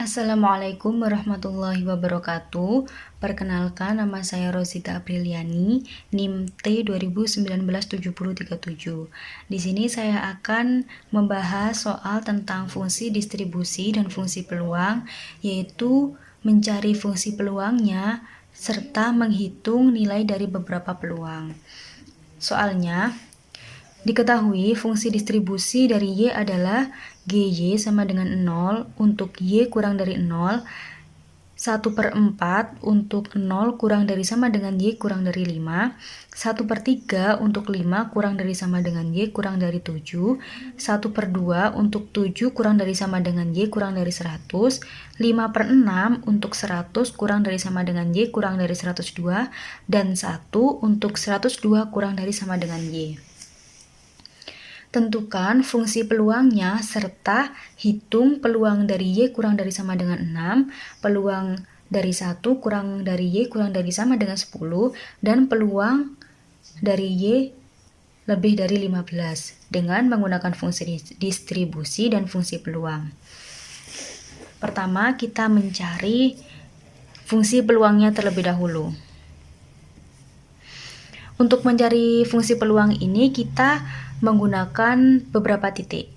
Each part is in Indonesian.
Assalamualaikum warahmatullahi wabarakatuh. Perkenalkan, nama saya Rosita Apriliani, NIM T 20197037. Di sini saya akan membahas soal tentang fungsi distribusi dan fungsi peluang, yaitu mencari fungsi peluangnya serta menghitung nilai dari beberapa peluang. Soalnya, diketahui fungsi distribusi dari Y adalah GY sama dengan 0 untuk Y kurang dari 0, 1/4 untuk 0 kurang dari sama dengan Y kurang dari 5, 1/3 untuk 5 kurang dari sama dengan Y kurang dari 7, 1/2 untuk 7 kurang dari sama dengan Y kurang dari 100, 5/6 untuk 100 kurang dari sama dengan Y kurang dari 102, dan 1 untuk 102 kurang dari sama dengan Y. Tentukan fungsi peluangnya serta hitung peluang dari Y kurang dari sama dengan 6, peluang dari 1 kurang dari Y kurang dari sama dengan 10, dan peluang dari Y lebih dari 15 dengan menggunakan fungsi distribusi dan fungsi peluang. Pertama, kita mencari fungsi peluangnya terlebih dahulu. Untuk mencari fungsi peluang ini kita menggunakan beberapa titik,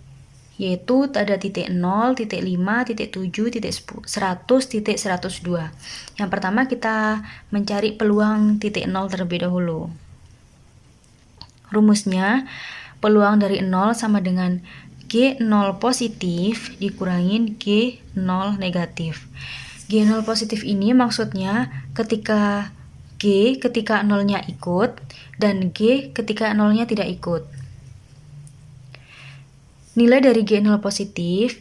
yaitu ada titik 0, titik 5, titik 7, titik 100, titik 102. Yang pertama kita mencari peluang titik 0 terlebih dahulu. Rumusnya, peluang dari 0 sama dengan G0 positif dikurangin G0 negatif. G0 positif ini maksudnya ketika G ketika 0-nya ikut dan G ketika 0-nya tidak ikut. Nilai dari G0 positif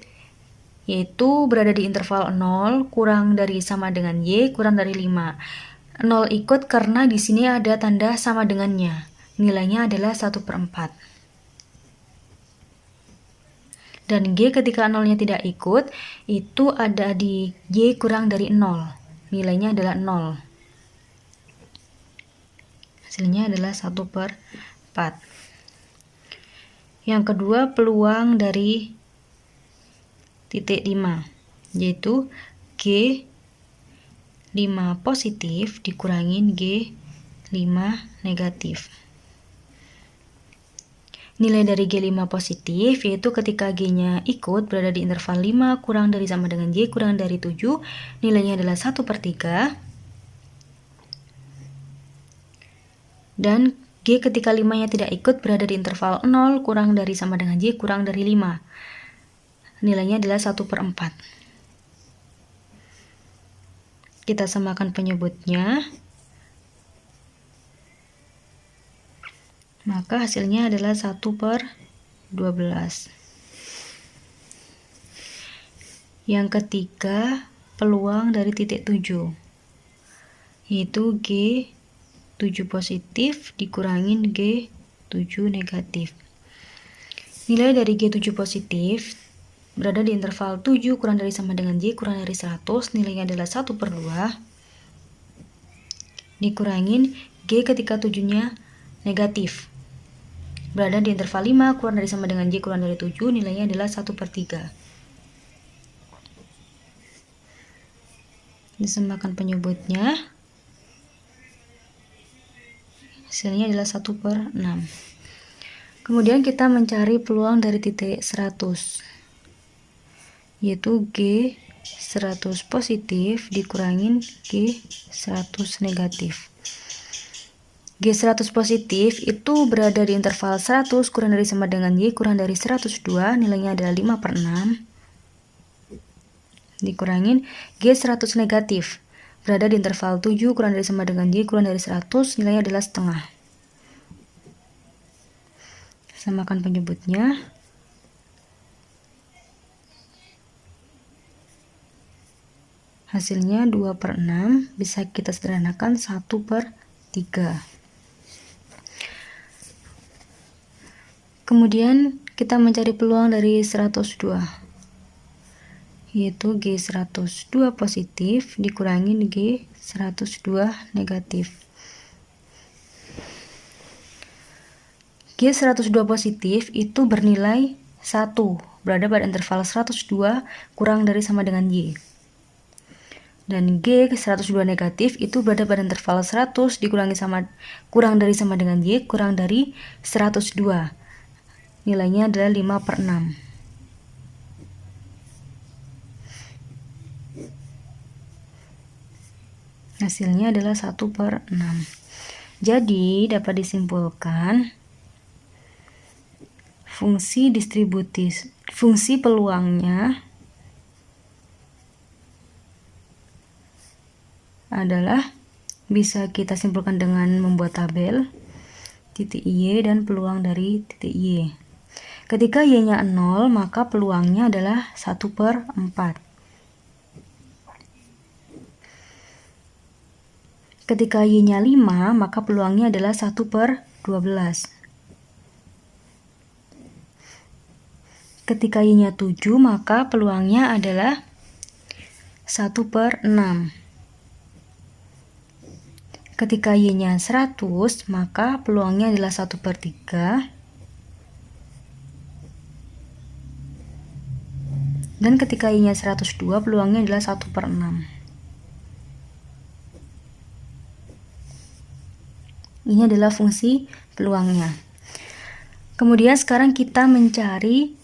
yaitu berada di interval 0 kurang dari sama dengan Y kurang dari 5. 0 ikut karena di sini ada tanda sama dengannya. Nilainya adalah 1/4. Dan G ketika 0-nya tidak ikut itu ada di Y kurang dari 0. Nilainya adalah 0. Hasilnya adalah 1/4. Yang kedua, peluang dari titik 5, yaitu G5 positif dikurangin G5 negatif. Nilai dari G5 positif yaitu ketika G-nya ikut berada di interval 5 kurang dari sama dengan Y kurang dari 7, nilainya adalah 1/3. Dan G ketika 5-nya tidak ikut berada di interval 0 kurang dari sama dengan Y kurang dari 5. Nilainya adalah 1/4. Kita samakan penyebutnya. Maka hasilnya adalah 1/12. Yang ketiga, peluang dari titik 7, yaitu G7 positif dikurangin G7 negatif. Nilai dari G7 positif berada di interval 7 kurang dari sama dengan Y kurang dari 100, nilainya adalah 1/2 dikurangin G ketika 7-nya negatif berada di interval 5 kurang dari sama dengan Y kurang dari 7, nilainya adalah 1/3. Disamakan penyebutnya. Hasilnya adalah 1/6. Kemudian kita mencari peluang dari titik 100, yaitu G100 positif dikurangin G100 negatif. G100 positif itu berada di interval 100 kurang dari sama dengan Y kurang dari 102, nilainya adalah 5/6 dikurangin G100 negatif berada di interval 7 kurang dari sama dengan Y kurang dari 100, nilainya adalah setengah. Samakan penyebutnya. Hasilnya 2/6, bisa kita sederhanakan 1/3. Kemudian kita mencari peluang dari 102, yaitu G102 positif dikurangin G102 negatif. G102 positif itu bernilai 1, berada pada interval 102 kurang dari sama dengan Y. Dan G102 negatif itu berada pada interval 100 dikurangi kurang dari sama dengan Y kurang dari 102. Nilainya adalah 5/6. Hasilnya adalah 1/6. Jadi dapat disimpulkan fungsi peluangnya adalah bisa kita simpulkan dengan membuat tabel titik Y dan peluang dari titik Y. Ketika Y-nya 0, maka peluangnya adalah 1/4. Ketika Y-nya 5, maka peluangnya adalah 1/12. Ketika Y-nya 7, maka peluangnya adalah 1/6. Ketika Y-nya 100, maka peluangnya adalah 1/3. Dan ketika Y-nya 102, peluangnya adalah 1/6. Ini adalah fungsi peluangnya. Kemudian sekarang kita mencari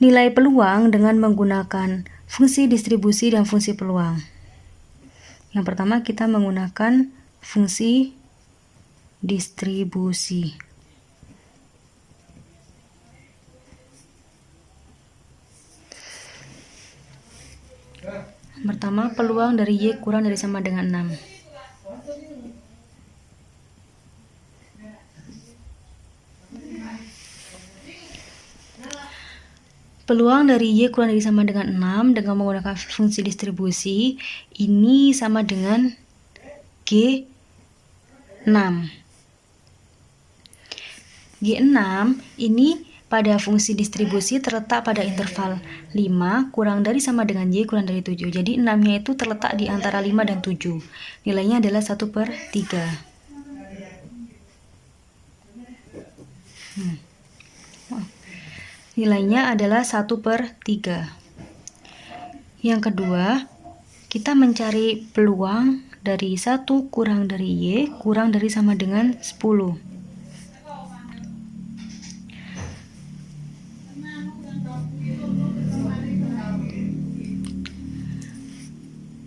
nilai peluang dengan menggunakan fungsi distribusi dan fungsi peluang. Yang pertama kita menggunakan fungsi distribusi. Pertama, peluang dari Y kurang dari sama dengan 6. Peluang dari Y kurang dari sama dengan 6 dengan menggunakan fungsi distribusi ini sama dengan G6. G6 ini pada fungsi distribusi terletak pada interval 5 kurang dari sama dengan Y kurang dari 7. Jadi 6-nya itu terletak di antara 5 dan 7. Nilainya adalah 1/3. Nilainya adalah 1/3. Yang kedua, kita mencari peluang dari 1 kurang dari Y kurang dari sama dengan 10.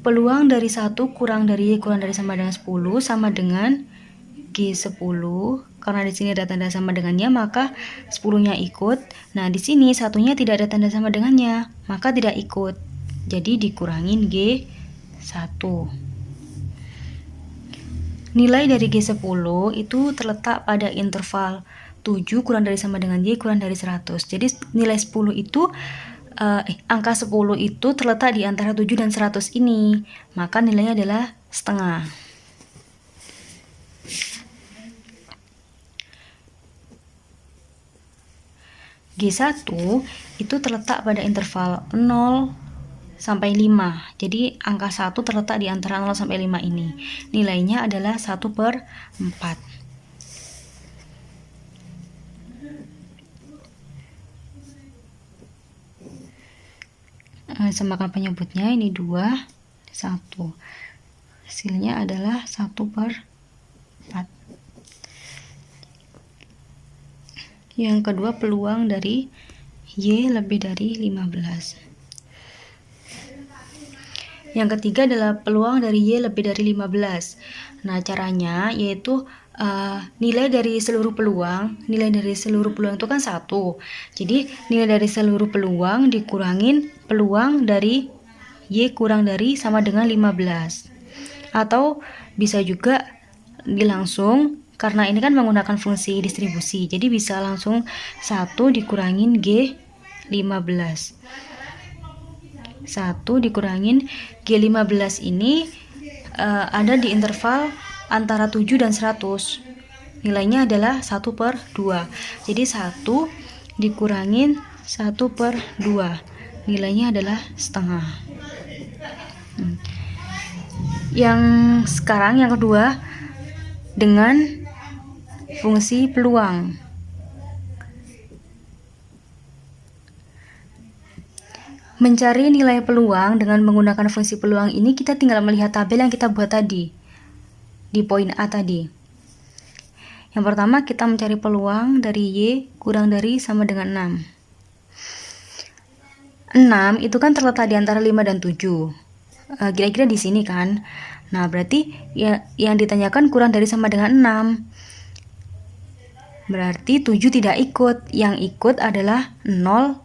Peluang dari 1 kurang dari Y kurang dari sama dengan 10 sama dengan G10. Karena di sini ada tanda sama dengannya, maka 10-nya ikut. Nah, di sini satunya tidak ada tanda sama dengannya, maka tidak ikut. Jadi dikurangin G1. Nilai dari G10 itu terletak pada interval 7 kurang dari sama dengan Y kurang dari 100. Jadi nilai 10 itu angka 10 itu terletak di antara 7 dan 100 ini, maka nilainya adalah setengah. G1 itu terletak pada interval 0 sampai 5. Jadi angka 1 terletak di antara 0 sampai 5 ini. Nilainya adalah 1/4. Semakan penyebutnya ini 2, 1. Hasilnya adalah 1/4. Yang kedua, peluang dari Y lebih dari 15. Yang ketiga adalah peluang dari Y lebih dari 15. Nah, caranya yaitu nilai dari seluruh peluang itu kan 1. Jadi, nilai dari seluruh peluang dikurangin peluang dari Y kurang dari sama dengan 15. Atau bisa juga langsung, karena ini kan menggunakan fungsi distribusi, jadi bisa langsung 1 dikurangin G15. 1 dikurangin G15 ini ada di interval antara 7 dan 100. Nilainya adalah 1/2. Jadi 1 dikurangin 1/2. Nilainya adalah setengah. Yang sekarang yang kedua, dengan fungsi peluang. Mencari nilai peluang dengan menggunakan fungsi peluang ini kita tinggal melihat tabel yang kita buat tadi di poin A tadi. Yang pertama kita mencari peluang dari Y kurang dari sama dengan 6. 6 itu kan terletak di antara 5 dan 7. Kira-kira di sini kan. Nah, berarti ya, yang ditanyakan kurang dari sama dengan 6. Berarti 7 tidak ikut. Yang ikut adalah 0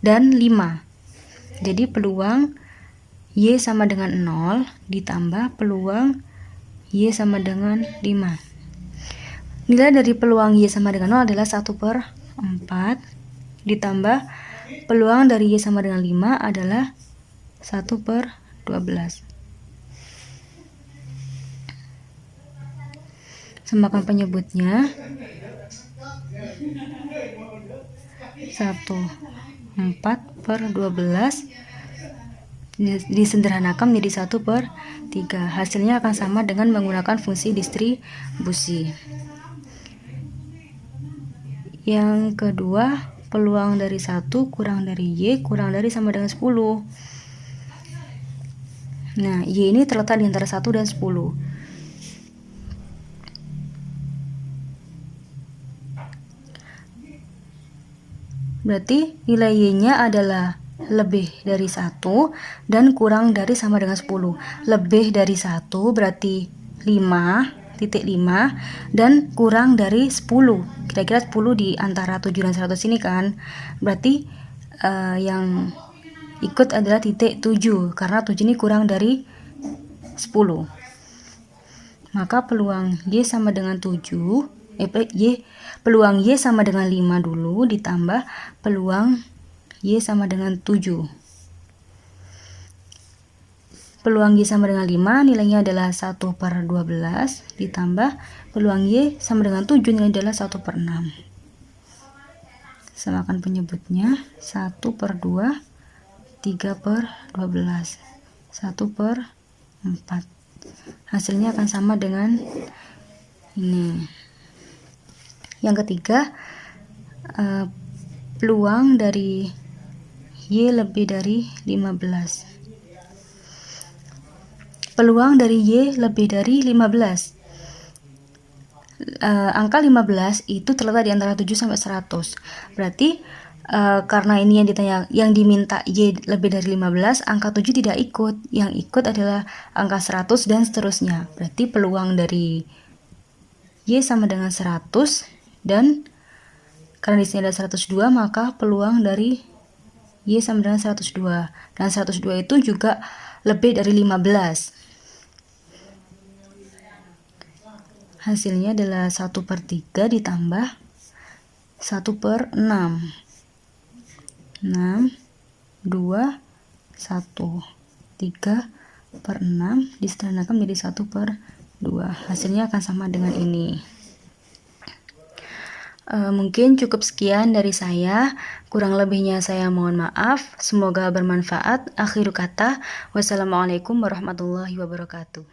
dan 5. Jadi peluang Y sama dengan 0 ditambah peluang Y sama dengan 5. Nilai dari peluang Y sama dengan 0 adalah 1/4 ditambah peluang dari Y sama dengan 5 adalah 1/12. Semakan penyebutnya 1/4/12 disederhanakan menjadi 1/3. Hasilnya akan sama dengan menggunakan fungsi distribusi. Yang kedua, peluang dari 1 kurang dari Y kurang dari sama dengan 10. Nah, Y ini terletak di antara 1 dan 10. Berarti nilai Y-nya adalah lebih dari 1 dan kurang dari sama dengan 10. Lebih dari 1 berarti 5.5 dan kurang dari 10. Kira-kira 10 di antara 7 dan 100 ini kan. Berarti yang ikut adalah titik 7 karena 7 ini kurang dari 10. Maka peluang Y sama dengan 7. Peluang Y sama dengan 5 dulu ditambah peluang Y sama dengan 7. Peluang Y sama dengan 5 nilainya adalah 1/12 ditambah peluang Y sama dengan 7 nilainya adalah 1/6. Samakan penyebutnya 1/2 3/12 1/4. Hasilnya akan sama dengan ini. Yang ketiga, peluang dari Y lebih dari 15. Peluang dari Y lebih dari 15. Angka 15 itu terletak di antara 7 sampai 100. Berarti karena ini yang diminta Y lebih dari 15, angka 7 tidak ikut. Yang ikut adalah angka 100 dan seterusnya. Berarti peluang dari Y sama dengan 100 dan karena di sini ada 102, maka peluang dari Y sama dengan 102. Dan 102 itu juga lebih dari 15. Hasilnya adalah 1/3 ditambah 1/6. 6, 2, 1. 3/6 disederhanakan menjadi 1/2. Hasilnya akan sama dengan ini. Mungkin cukup sekian dari saya. Kurang lebihnya saya mohon maaf. Semoga bermanfaat. Akhir kata, wassalamualaikum warahmatullahi wabarakatuh.